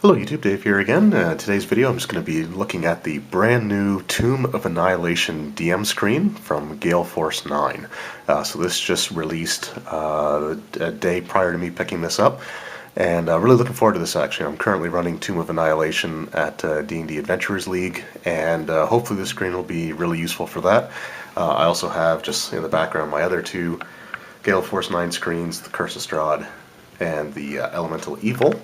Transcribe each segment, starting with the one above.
Hello YouTube, Dave here again. Today's video I'm just going to be looking at the brand new Tomb of Annihilation DM screen from Gale Force 9. So this just released a day prior to me picking this up, and really looking forward to this actually. I'm currently running Tomb of Annihilation at D&D Adventurers League, and hopefully this screen will be really useful for that. I also have just in the background my other two Gale Force 9 screens, the Curse of Strahd and the Elemental Evil.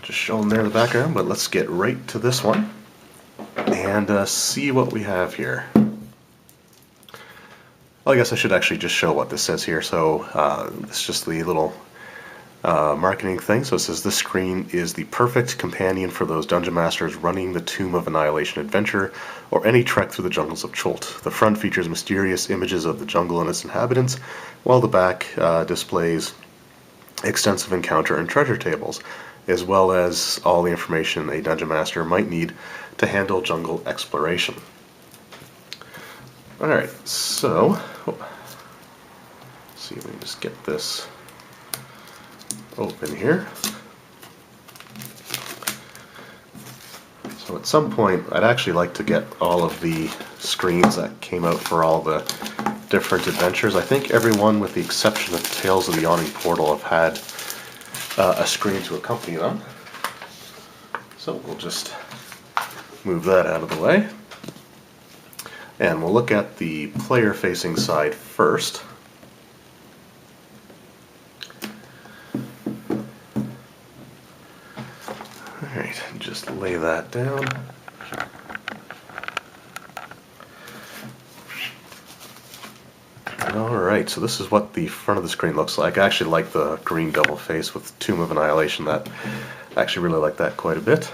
Just shown there in the background, but let's get right to this one and see what we have here. Well, I guess I should actually just show what this says here. So it's just the little marketing thing. So it says this screen is the perfect companion for those dungeon masters running the Tomb of Annihilation adventure or any trek through the jungles of Chult. The front features mysterious images of the jungle and its inhabitants, while the back displays extensive encounter and treasure tables, as well as all the information a dungeon master might need to handle jungle exploration. Alright, so let's see if we can just get this open here. So at some point I'd actually like to get all of the screens that came out for all the different adventures. I think everyone with the exception of Tales of the Yawning Portal have had a screen to accompany them. So we'll just move that out of the way. And we'll look at the player-facing side first. Alright, just lay that down. Alright, so this is what the front of the screen looks like. I actually like the green double face with Tomb of Annihilation. I actually really like that quite a bit.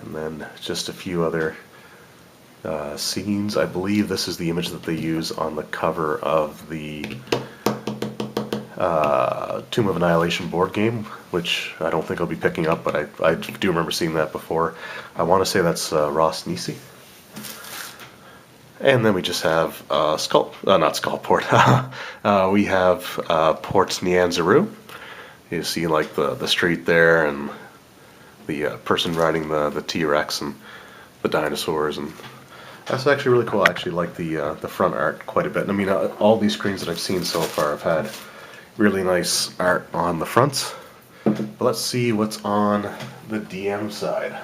And then just a few other scenes. I believe this is the image that they use on the cover of the Tomb of Annihilation board game, which I don't think I'll be picking up, but I do remember seeing that before. I want to say that's Ross Nisi. And then we just have not Skullport. We have Port Nyanzaru. You see like the street there and the person riding the T-Rex and the dinosaurs, and that's actually really cool. I actually like the front art quite a bit. I mean, all these screens that I've seen so far have had really nice art on the fronts. But let's see what's on the DM side.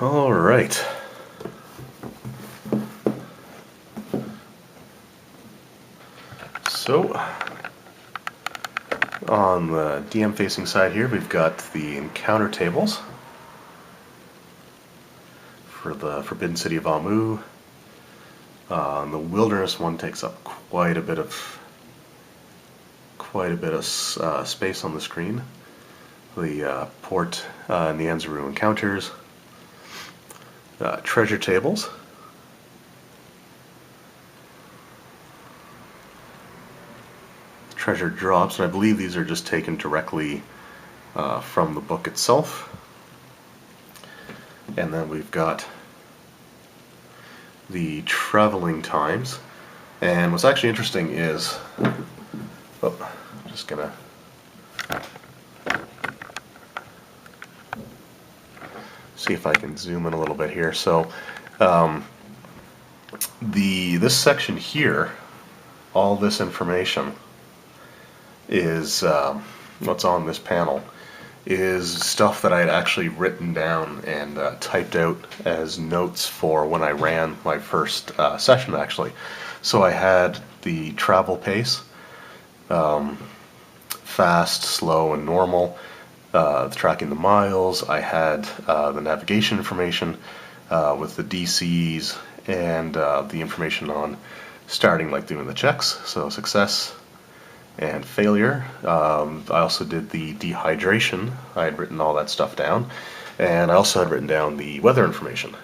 All right. So, on the DM facing side here, we've got the encounter tables for the Forbidden City of Amu. The Wilderness one takes up quite a bit of space on the screen. The Port Nyanzaru encounters. Treasure tables. Treasure drops, and I believe these are just taken directly from the book itself. And then we've got the traveling times. And what's actually interesting is, I'm just gonna see if I can zoom in a little bit here. So this section here, all this information is what's on this panel is stuff that I had actually written down and typed out as notes for when I ran my first session actually. So I had the travel pace, fast, slow, and normal, tracking the miles. I had the navigation information with the DCs and the information on starting, like doing the checks, so success and failure. I also did the dehydration. I had written all that stuff down, and I also had written down the weather information.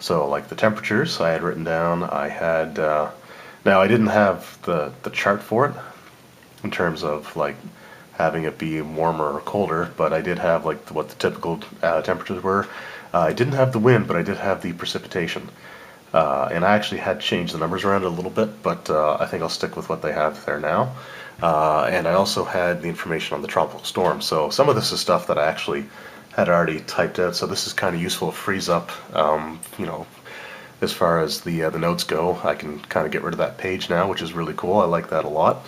So like the temperatures I had written down. I had now I didn't have the chart for it in terms of like having it be warmer or colder, but I did have like what the typical temperatures were. I didn't have the wind, but I did have the precipitation. And I actually had changed the numbers around a little bit, but I think I'll stick with what they have there now. And I also had the information on the tropical storm. So some of this is stuff that I actually had already typed out. So this is kind of useful. It frees up, you know, as far as the notes go. I can kind of get rid of that page now, which is really cool. I like that a lot.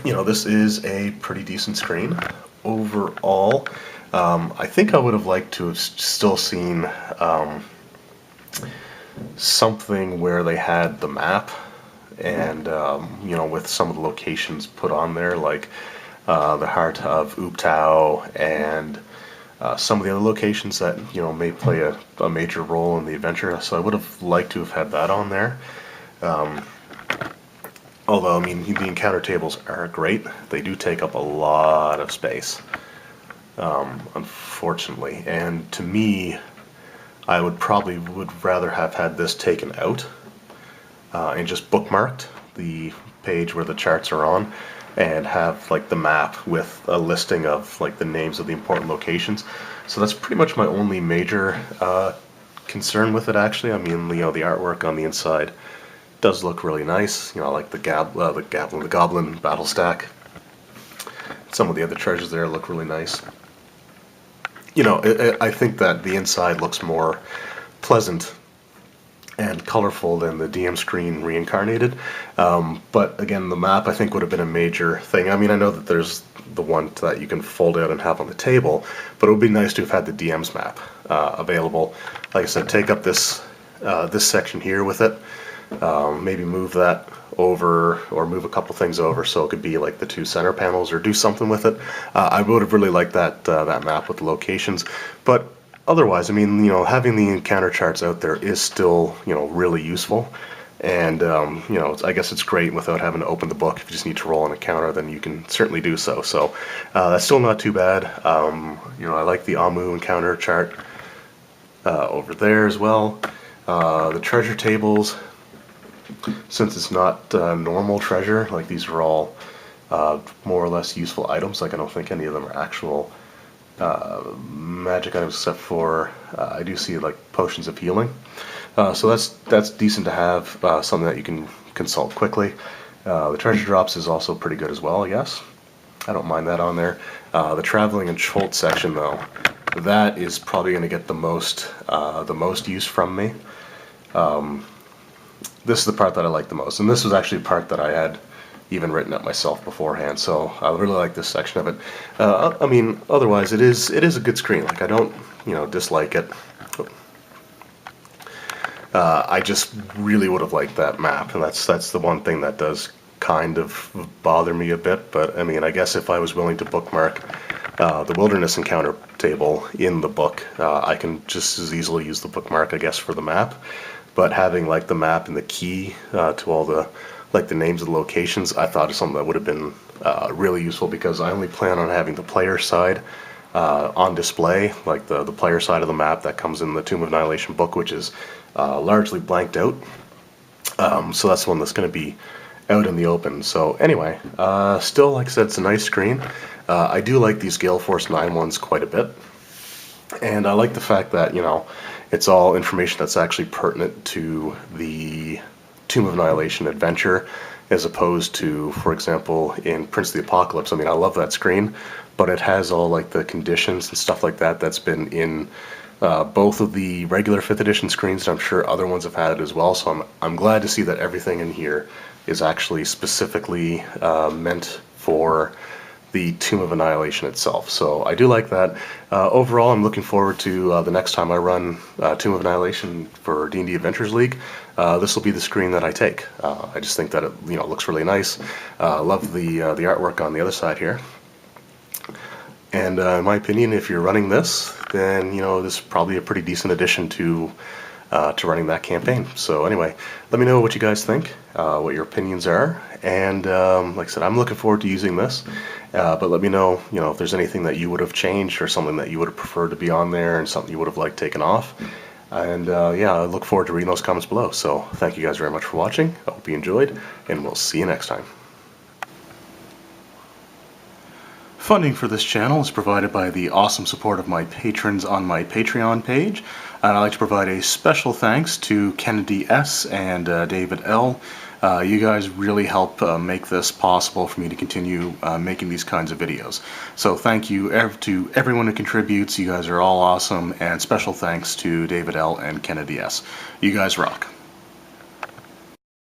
You know, this is a pretty decent screen overall. I think I would have liked to have still seen something where they had the map and you know, with some of the locations put on there, like the heart of Uptao and some of the other locations that, you know, may play a major role in the adventure. So I would have liked to have had that on there. Although, I mean, the encounter tables are great. They do take up a lot of space, unfortunately. And to me, I would rather have had this taken out and just bookmarked the page where the charts are on, and have like the map with a listing of like the names of the important locations. So that's pretty much my only major concern with it, actually. I mean, you know, the artwork on the inside does look really nice. You know, I like the goblin battle stack. Some of the other treasures there look really nice. You know, I think that the inside looks more pleasant and colorful than the DM screen reincarnated. But again, the map I think would have been a major thing. I mean, I know that there's the one that you can fold out and have on the table, but it would be nice to have had the DM's map available. Like I said, take up this this section here with it. Maybe move that over, or move a couple things over so it could be like the two center panels, or do something with it. I would have really liked that that map with the locations, but otherwise, I mean, you know, having the encounter charts out there is still, you know, really useful. And you know, I guess it's great without having to open the book. If you just need to roll an encounter, then you can certainly do so. So that's still not too bad. You know, I like the Amu encounter chart over there as well. The treasure tables, since it's not normal treasure, like these are all more or less useful items. Like I don't think any of them are actual magic items, except for I do see like potions of healing. So that's decent to have, something that you can consult quickly. The treasure drops is also pretty good as well, I guess. I don't mind that on there. The traveling and Cholt section, though, that is probably going to get the most use from me. This is the part that I like the most, and this was actually a part that I had even written up myself beforehand, so I really like this section of it. I mean, otherwise it is a good screen. Like, I don't, you know, dislike it. I just really would have liked that map, and that's the one thing that does kind of bother me a bit. But I mean, I guess if I was willing to bookmark the wilderness encounter table in the book, I can just as easily use the bookmark, I guess, for the map. But having like the map and the key to all the like the names of the locations, I thought is something that would have been really useful, because I only plan on having the player side on display, like the player side of the map that comes in the Tomb of Annihilation book, which is largely blanked out. So that's the one that's going to be out in the open. So anyway, still, like I said, it's a nice screen. I do like these Gale Force 9 ones quite a bit. And I like the fact that, you know, it's all information that's actually pertinent to the Tomb of Annihilation adventure, as opposed to, for example, in Prince of the Apocalypse. I mean, I love that screen, but it has all like the conditions and stuff like that that's been in both of the regular 5th edition screens, and I'm sure other ones have had it as well. So I'm glad to see that everything in here is actually specifically meant for the Tomb of Annihilation itself. So I do like that. Overall, I'm looking forward to the next time I run Tomb of Annihilation for D&D Adventures League. This will be the screen that I take. I just think that it, you know, looks really nice. Love the artwork on the other side here. And in my opinion, if you're running this, then, you know, this is probably a pretty decent addition to running that campaign. So anyway, let me know what you guys think, what your opinions are, and like I said, I'm looking forward to using this. But let me know, you know, if there's anything that you would have changed, or something that you would have preferred to be on there, and something you would have liked taken off. And yeah, I look forward to reading those comments below. So thank you guys very much for watching. I hope you enjoyed, and we'll see you next time. Funding for this channel is provided by the awesome support of my patrons on my Patreon page, and I'd like to provide a special thanks to Kennedy S. and David L. You guys really help make this possible for me to continue making these kinds of videos. So thank you to everyone who contributes. You guys are all awesome, and special thanks to David L. and Kennedy S. You guys rock.